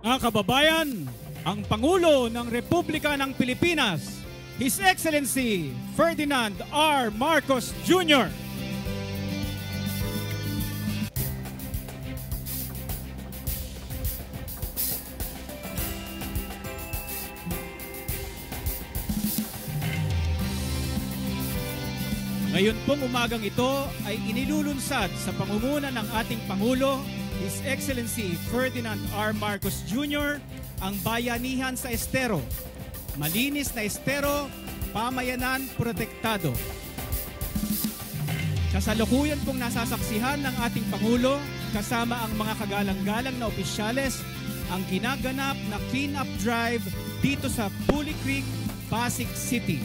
Mga kababayan, ang Pangulo ng Republika ng Pilipinas, His Excellency Ferdinand R. Marcos Jr. Ngayon pong umagang ito ay inilulunsad sa pangunguna ng ating Pangulo, His Excellency Ferdinand R. Marcos Jr., ang bayanihan sa estero. Malinis na estero, pamayanan protektado. Kasalukuyan pong nasasaksihan ng ating Pangulo kasama ang mga kagalang-galang na opisyales ang ginaganap na clean-up drive dito sa Bully Creek, Pasig City.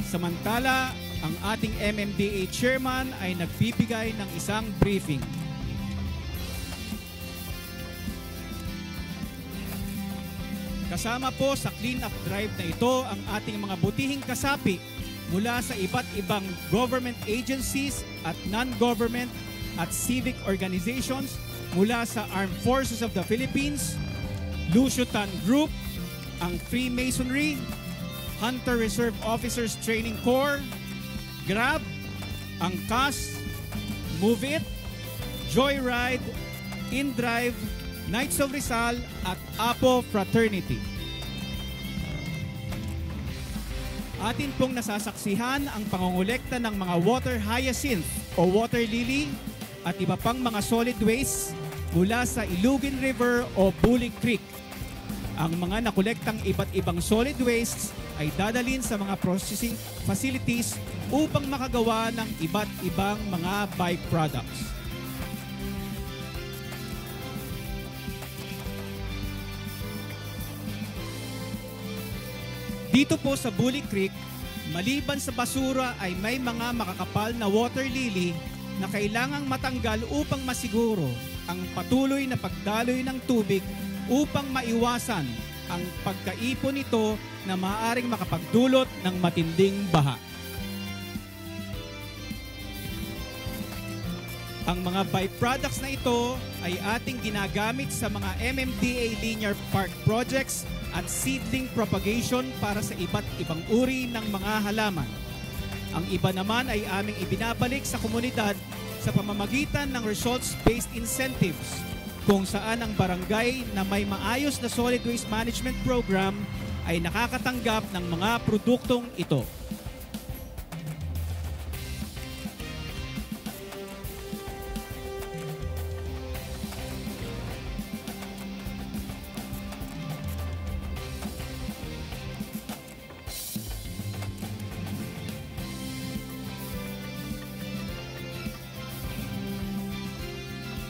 Samantala, ang ating MMDA chairman ay nagbibigay ng isang briefing. Kasama po sa clean-up drive na ito ang ating mga butihing kasapi mula sa iba't ibang government agencies at non-government at civic organizations mula sa Armed Forces of the Philippines, Lucio Tan Group, ang Freemasonry, Hunter Reserve Officers Training Corps, Grab, ang CAS, Move It, Joyride, InDrive, Knights of Rizal at Apo Fraternity. Atin pong nasasaksihan ang pangongolekta ng mga water hyacinth o water lily at iba pang mga solid waste mula sa Ilugin River o Bully Creek. Ang mga nakolektang iba't ibang solid wastes ay dadalhin sa mga processing facilities upang makagawa ng iba't ibang mga byproducts. Dito po sa Bully Creek, maliban sa basura ay may mga makakapal na water lily na kailangang matanggal upang masiguro ang patuloy na pagdaloy ng tubig upang maiwasan ang pagkaipon nito na maaaring makapagdulot ng matinding baha. Ang mga byproducts na ito ay ating ginagamit sa mga MMDA linear park projects at seedling propagation para sa iba't ibang uri ng mga halaman. Ang iba naman ay aming ibinabalik sa komunidad sa pamamagitan ng results-based incentives kung saan ang barangay na may maayos na solid waste management program ay nakakatanggap ng mga produktong ito.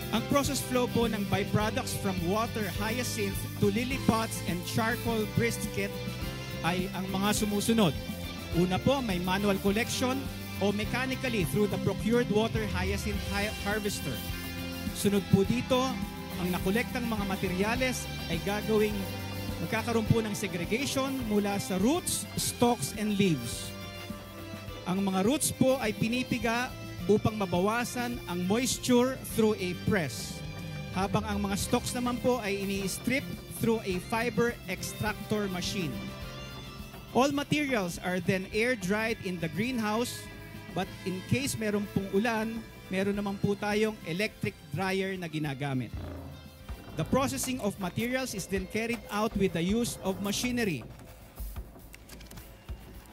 Ang process flow po ng byproducts from water hyacinth to lily pods and charcoal brisket ay ang mga sumusunod. Una po, may manual collection o mechanically through the procured water hyacinth harvester. Sunod po dito, ang nakolektang mga materyales ay magkakaroon po ng segregation mula sa roots, stalks, and leaves. Ang mga roots po ay pinipiga upang mabawasan ang moisture through a press. Habang ang mga stalks naman po ay ini-strip through a fiber extractor machine. All materials are then air-dried in the greenhouse, but in case meron pong ulan, meron naman po tayong electric dryer na ginagamit. The processing of materials is then carried out with the use of machinery.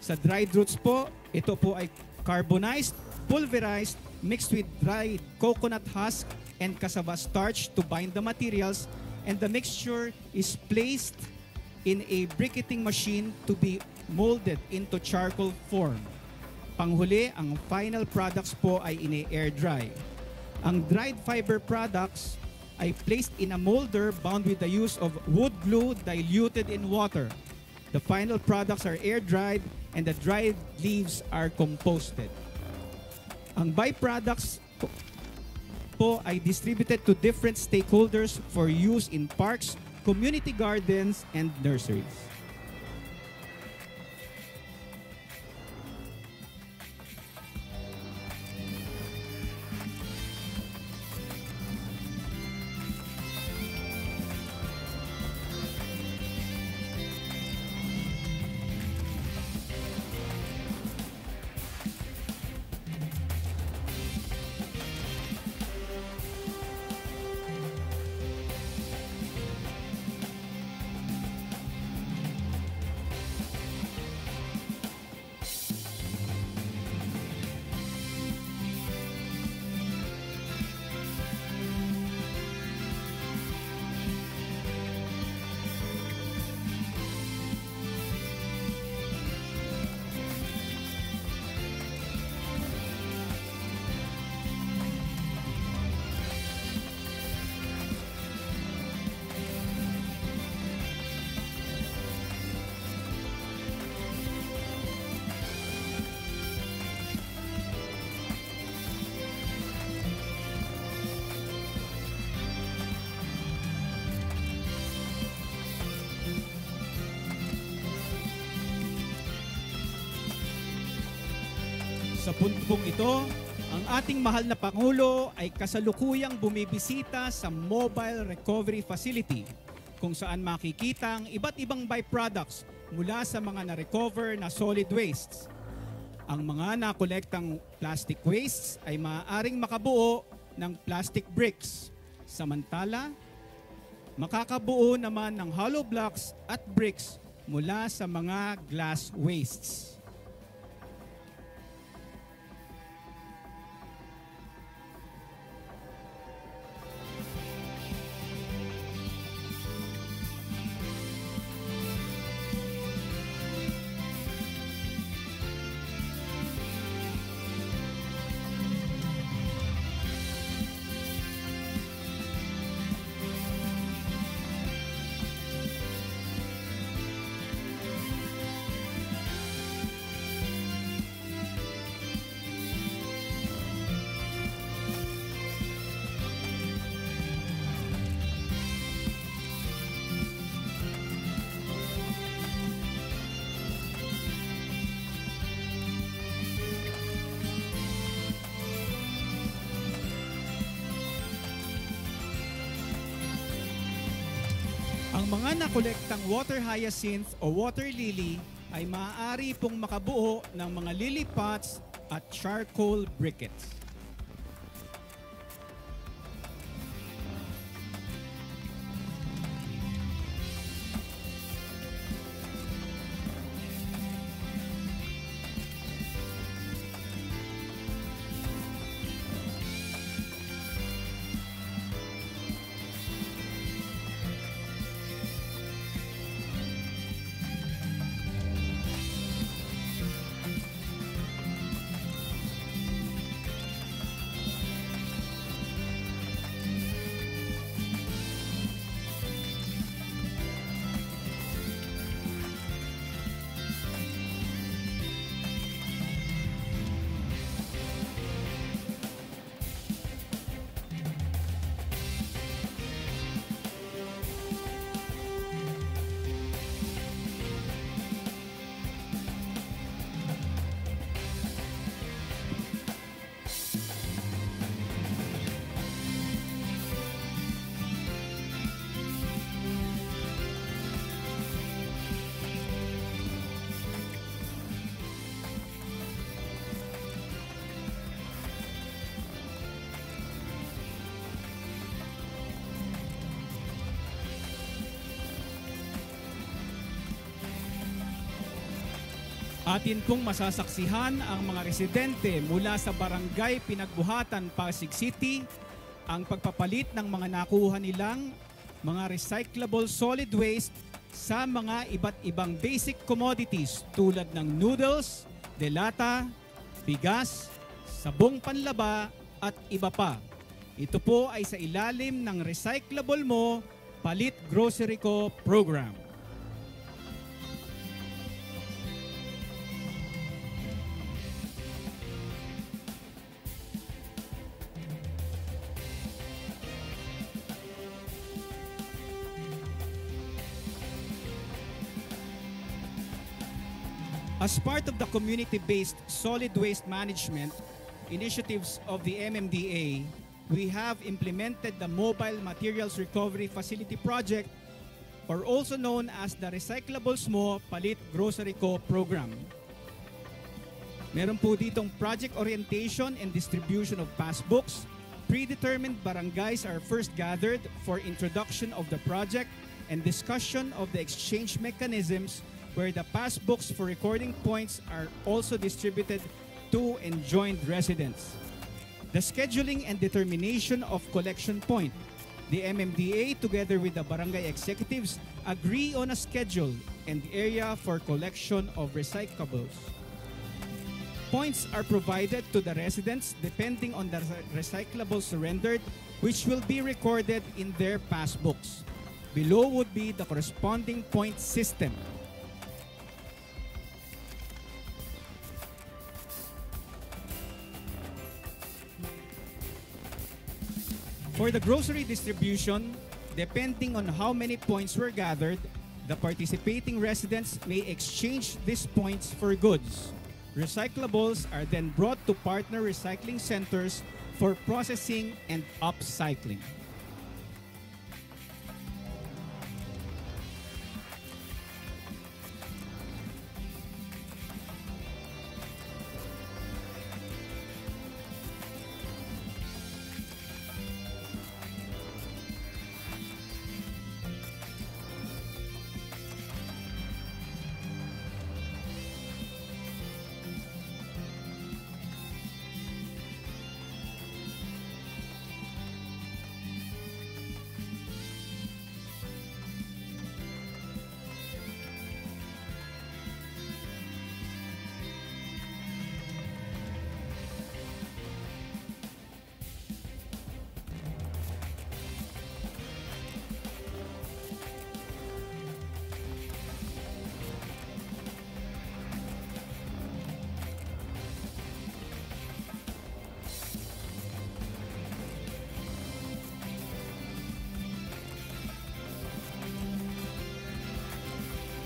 Sa dried roots po, ito po ay carbonized, pulverized, mixed with dried coconut husk and cassava starch to bind the materials, and the mixture is placed in a briquetting machine to be molded into charcoal form. Panghuli, ang final products po ay ini-air dry. Ang dried fiber products ay placed in a molder bound with the use of wood glue diluted in water. The final products are air dried and the dried leaves are composted. Ang byproducts po ay distributed to different stakeholders for use in parks, community gardens, and nurseries. Sa puntong ito, ang ating mahal na Pangulo ay kasalukuyang bumibisita sa Mobile Recovery Facility kung saan makikita ang iba't ibang byproducts mula sa mga na-recover na solid wastes. Ang mga nakolektang plastic wastes ay maaaring makabuo ng plastic bricks. Samantala, makakabuo naman ng hollow blocks at bricks mula sa mga glass wastes. Ang mga nakolektang water hyacinth o water lily ay maaari pong makabuo ng mga lily pots at charcoal briquettes. Atin pong masasaksihan ang mga residente mula sa Barangay Pinagbuhatan, Pasig City ang pagpapalit ng mga nakuha nilang mga recyclable solid waste sa mga iba't ibang basic commodities tulad ng noodles, delata, bigas, sabong panlaba at iba pa. Ito po ay sa ilalim ng Recyclable Mo, Palit Grocery Ko program. As part of the community-based solid waste management initiatives of the MMDA, we have implemented the Mobile Materials Recovery Facility Project, or also known as the Recyclables Mo, Palit Grocery Ko program. Meron po ditong project orientation and distribution of passbooks. Predetermined barangays are first gathered for introduction of the project and discussion of the exchange mechanisms, where the passbooks for recording points are also distributed to enjoined residents. The scheduling and determination of collection point. The MMDA, together with the barangay executives, agree on a schedule and area for collection of recyclables. Points are provided to the residents depending on the recyclables surrendered, which will be recorded in their passbooks. Below would be the corresponding point system. For the grocery distribution, depending on how many points were gathered, the participating residents may exchange these points for goods. Recyclables are then brought to partner recycling centers for processing and upcycling.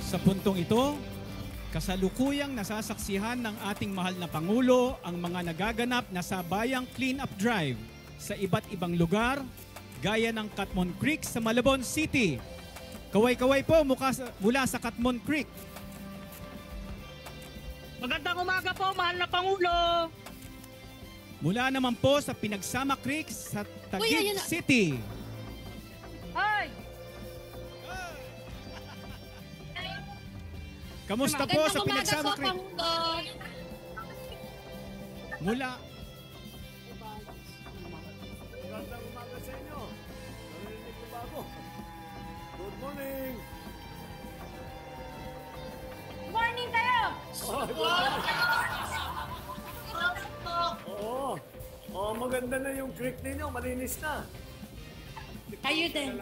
Sa puntong ito, kasalukuyang nasasaksihan ng ating mahal na Pangulo ang mga nagaganap na sabayang clean-up drive sa iba't ibang lugar gaya ng Catmon Creek sa Malabon City. Kaway-kaway po mula sa Catmon Creek. Magandang umaga po, mahal na Pangulo. Mula naman po sa Pinagsama Creek sa Taguig City. Ay! Kamusta po sa Magandang Pinagsama umaga po, Creek? Pangulo. Mula Magandang umaga sa inyo. Narinig ko ba ako? Good morning. Morning kayo! Oo. Oo, maganda na yung creek ninyo. Malinis na. Kayo din.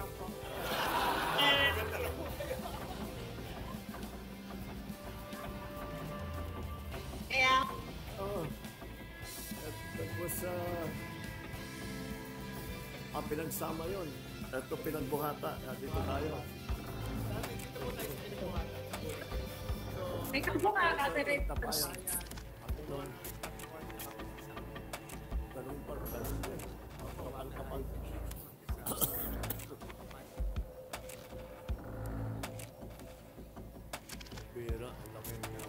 Kaya, Oo. Tapos, pinagsama yun. Ito pinagbuhata. Dito tayo. may kampo ka, Catherine. Tapayan. Doon. Ganun pa, ganun din. Kapal-kapal. Pira, ang laki niya.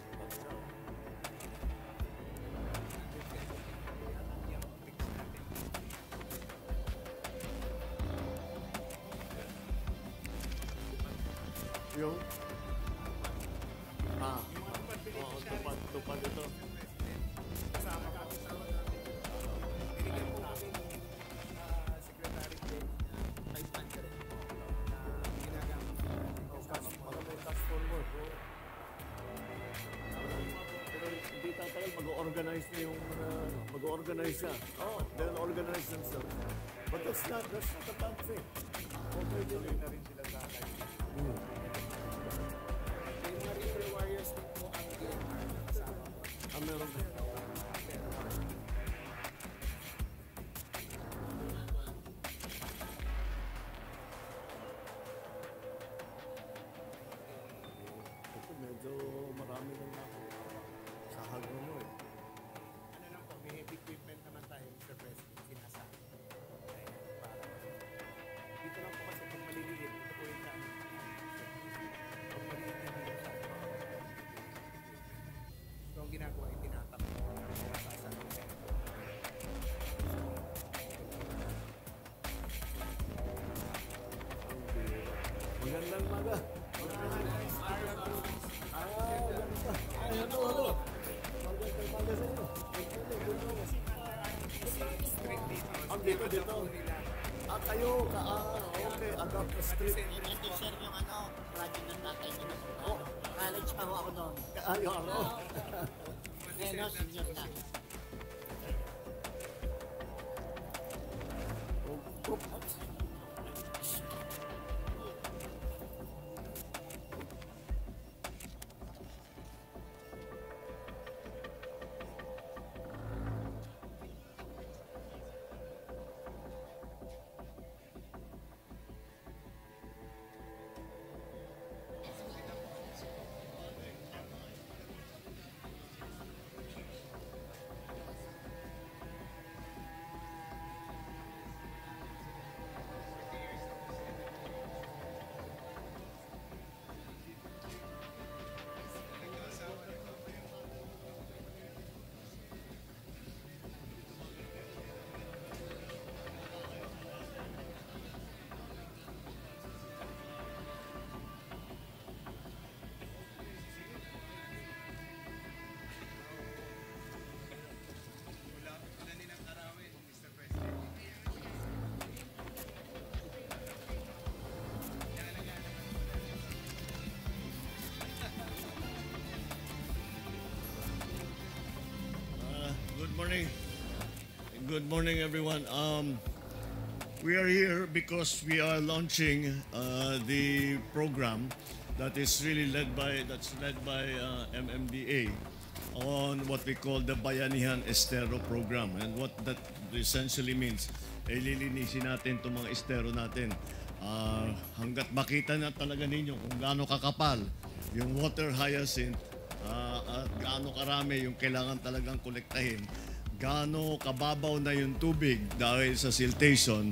Yung? Oo, tupad ito. Para may task forward. Pero hindi tatagal, mag-organize na yung, mag-organize siya. Oh, they'll organize themselves. But that's not a bad thing. Okay, yun. Na rin sila sa akin. Meron din. Ito medyo marami lang ako. Sahag mo eh. Ano lang po, may heavy equipment naman tayo, Mr. President, sinasabi. Dito lang po kasi pag maliliit, ito po yung dami. Pag maliit na dito sa so, ang ginagawa ay tinatak. Magandang maga. Ganda. Ano? Magandang maga sa inyo. Dito. Kayo, okay, Agap Street. Ito sir yung project ng tatay niya. College pa ako noon. Yung Senior na. morning. Good morning, everyone. We are here because we are launching the program that is really led by MMDA on what we call the Bayanihan Estero program. And what that essentially means, ay lilinisin natin itong mga estero natin. Hanggat makita na talaga ninyo kung gaano kakapal yung water hyacinth, at gaano karami yung kailangan talagang kolektahin, gaano kababaw na yung tubig dahil sa siltation,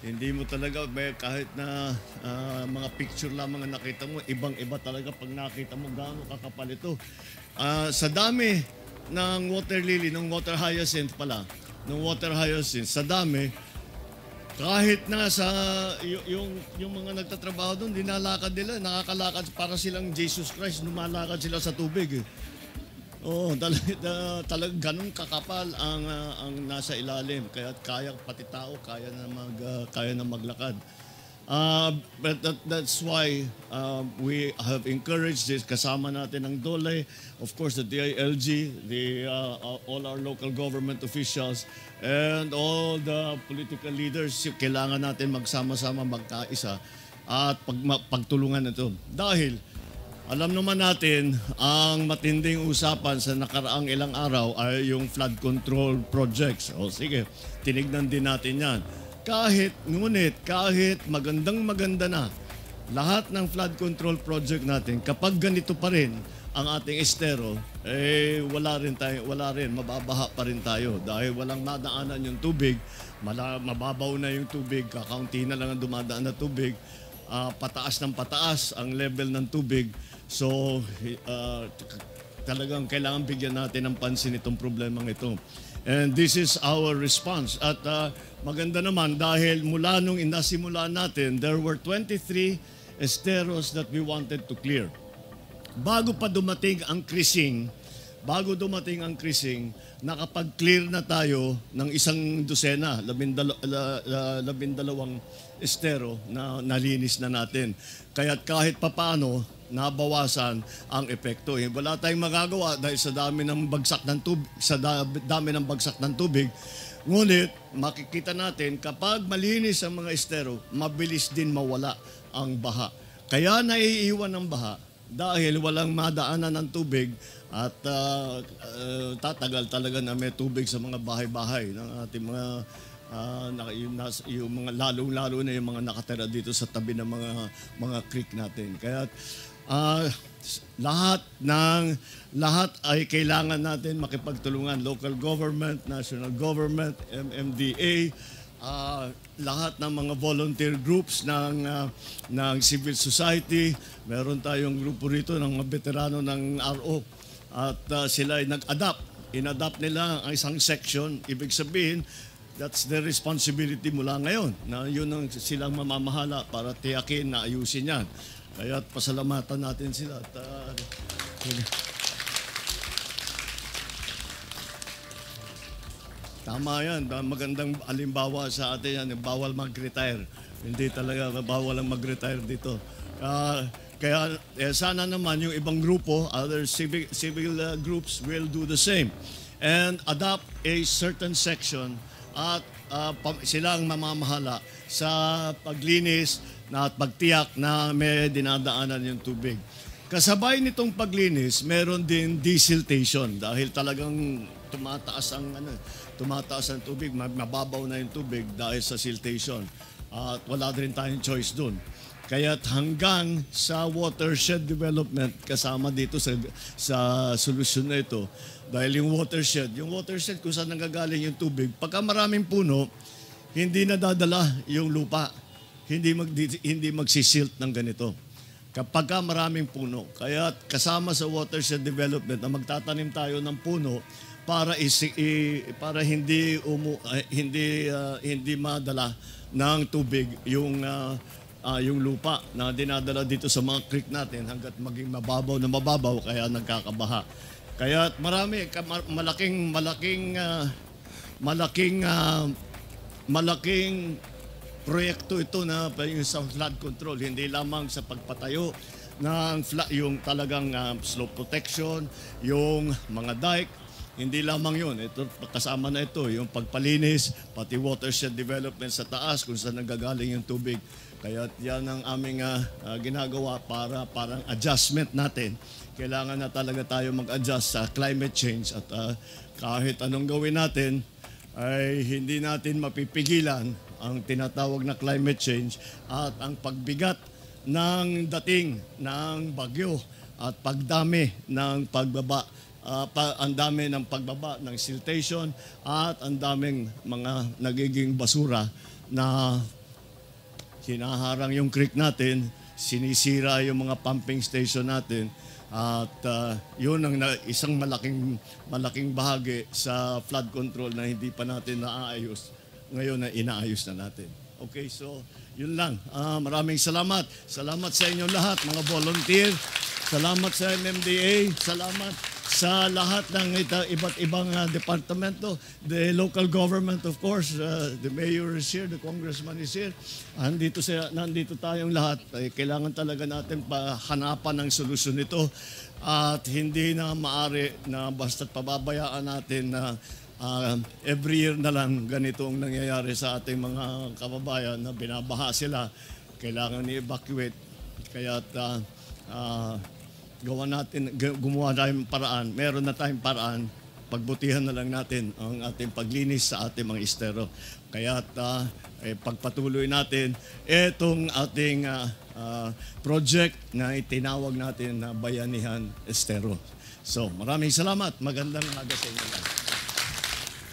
hindi mo talaga, kahit na mga picture lamang ang nakita mo, ibang-iba talaga pag nakita mo gaano kakapal ito. Sa dami ng water lily, ng water hyacinth pala, ng water hyacinth, sa dami, kahit na sa yung mga nagtatrabaho doon, dinalakad nila, nakakalakad para silang Jesus Christ, lumalakad sila sa tubig. Oo, talagang ganun kakapal ang nasa ilalim. Kaya kaya pati tao kaya na maglakad. But that's why we have encouraged this, kasama natin ang DOLE, of course the DILG, all our local government officials, and all the political leaders. Kailangan natin magsama-sama, magkaisa at pagtulungan ito. Dahil alam naman natin, ang matinding usapan sa nakaraang ilang araw ay yung flood control projects. O sige, tinignan din natin yan. Kahit maganda na lahat ng flood control project natin, kapag ganito pa rin ang ating estero, wala rin, mababaha pa rin tayo. Dahil walang madaanan yung tubig, mababaw na yung tubig, kakaunti na lang ang dumadaan na tubig, pataas ng pataas ang level ng tubig. So, talagang kailangan bigyan natin ng pansin itong problemang ito. And this is our response. At maganda naman dahil mula nung inasimulan natin, there were 23 esteros that we wanted to clear. Bago dumating ang krising, nakapag-clear na tayo ng isang dosena, 12 estero na nalinis na natin. Kaya't kahit papaano, nabawasan ang epekto. Wala tayong magagawa dahil sa dami ng bagsak ng tubig. Ngunit makikita natin kapag malinis ang mga estero, mabilis din mawala ang baha. Kaya naiiwan ang baha dahil walang madaanan ng tubig at tatagal talaga na may tubig sa mga bahay-bahay ng ating mga yung mga lalo na yung mga nakatira dito sa tabi ng mga creek natin. Kaya lahat ay kailangan natin makipagtulungan, local government, national government, MMDA, lahat ng mga volunteer groups ng civil society. Meron tayong grupo rito ng mga veterano ng RO at sila ay inadapt nila ang isang section. Ibig sabihin, that's their responsibility mula ngayon na yun ang silang mamamahala para tiyakin na ayusin yan. Kaya pasalamatan natin sila. Tama yan. Magandang alimbawa sa atin yan. Bawal mag-retire. Hindi talaga bawal ang mag-retire dito. Kaya sana naman yung ibang grupo, other civil groups will do the same. And adopt a certain section at silang mamamahala sa paglinis at pagtiyak na may dinadaanan yung tubig. Kasabay nitong paglinis, meron din desiltation dahil talagang tumataas ang tubig, mababaw na yung tubig dahil sa siltation. At wala rin tayong choice dun. Kaya't hanggang sa watershed development kasama dito sa solusyon na ito. Dahil yung watershed kung saan nanggagaling yung tubig, pagka maraming puno, hindi nadadala yung lupa. Hindi magsisilt ng ganito. Kapag maraming puno. Kaya kasama sa watershed development na magtatanim tayo ng puno para hindi madala ng tubig yung lupa na dinadala dito sa mga creek natin hanggat maging mababaw kaya nagkakabaha. Kaya malaking proyekto ito na yung sa flood control, hindi lamang sa pagpatayo ng yung talagang slope protection, yung mga dike, hindi lamang yun. Ito, kasama na ito, yung pagpalinis, pati watershed development sa taas kung saan nanggagaling yung tubig. Kaya yan ang aming ginagawa para parang adjustment natin. Kailangan na talaga tayo mag-adjust sa climate change at kahit anong gawin natin ay hindi natin mapipigilan ang tinatawag na climate change at ang pagbigat ng dating ng bagyo at pagdami ng pagbaba, ang dami ng pagbaba ng siltation at ang daming mga nagiging basura na hinaharang yung creek natin, sinisira yung mga pumping station natin. At yun ang isang malaking bahagi sa flood control na hindi pa natin naaayos. Ngayon na inaayos na natin. Okay, so yun lang. Maraming salamat. Salamat sa inyo lahat, mga volunteer. Salamat sa MMDA. Salamat sa lahat ng iba't ibang departamento. The local government, of course, the mayor is here, the congressman is here. Nandito tayong lahat. Kailangan talaga natin hanapan ng solusyon nito. At hindi na maaari na basta't pababayaan natin na every year na lang ganito ang nangyayari sa ating mga kababayan na binabaha sila. Kailangan i-evacuate. Kaya gumawa tayong paraan. Meron na tayong paraan. Pagbutihan na lang natin ang ating paglinis sa ating mga estero. Kaya pagpatuloy natin itong ating project na itinawag natin na Bayanihan Estero. So, maraming salamat. Magandang umaga sa inyo.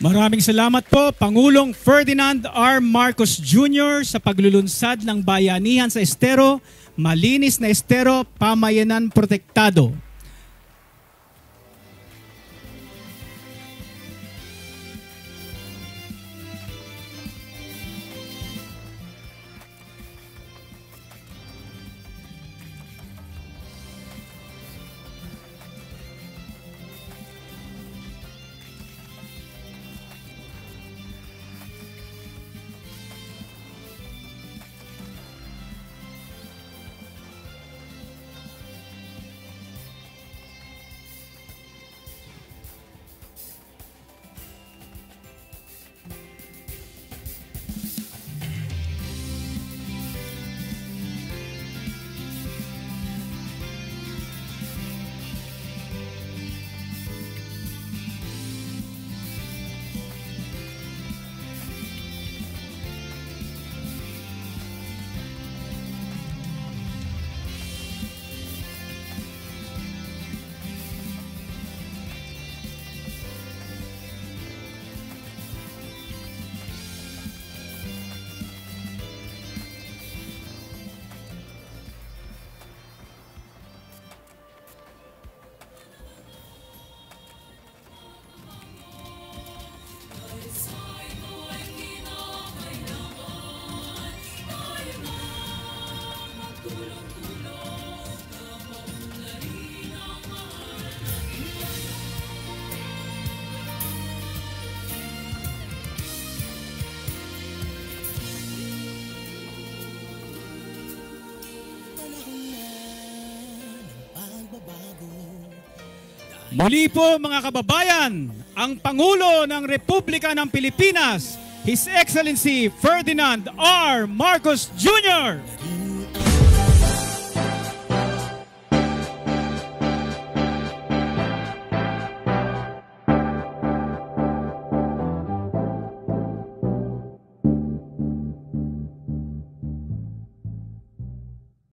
Maraming salamat po, Pangulong Ferdinand R. Marcos Jr. sa paglulunsad ng Bayanihan sa Estero, Malinis na Estero, Pamayanan Protektado. Muli po mga kababayan, ang Pangulo ng Republika ng Pilipinas, His Excellency Ferdinand R. Marcos Jr.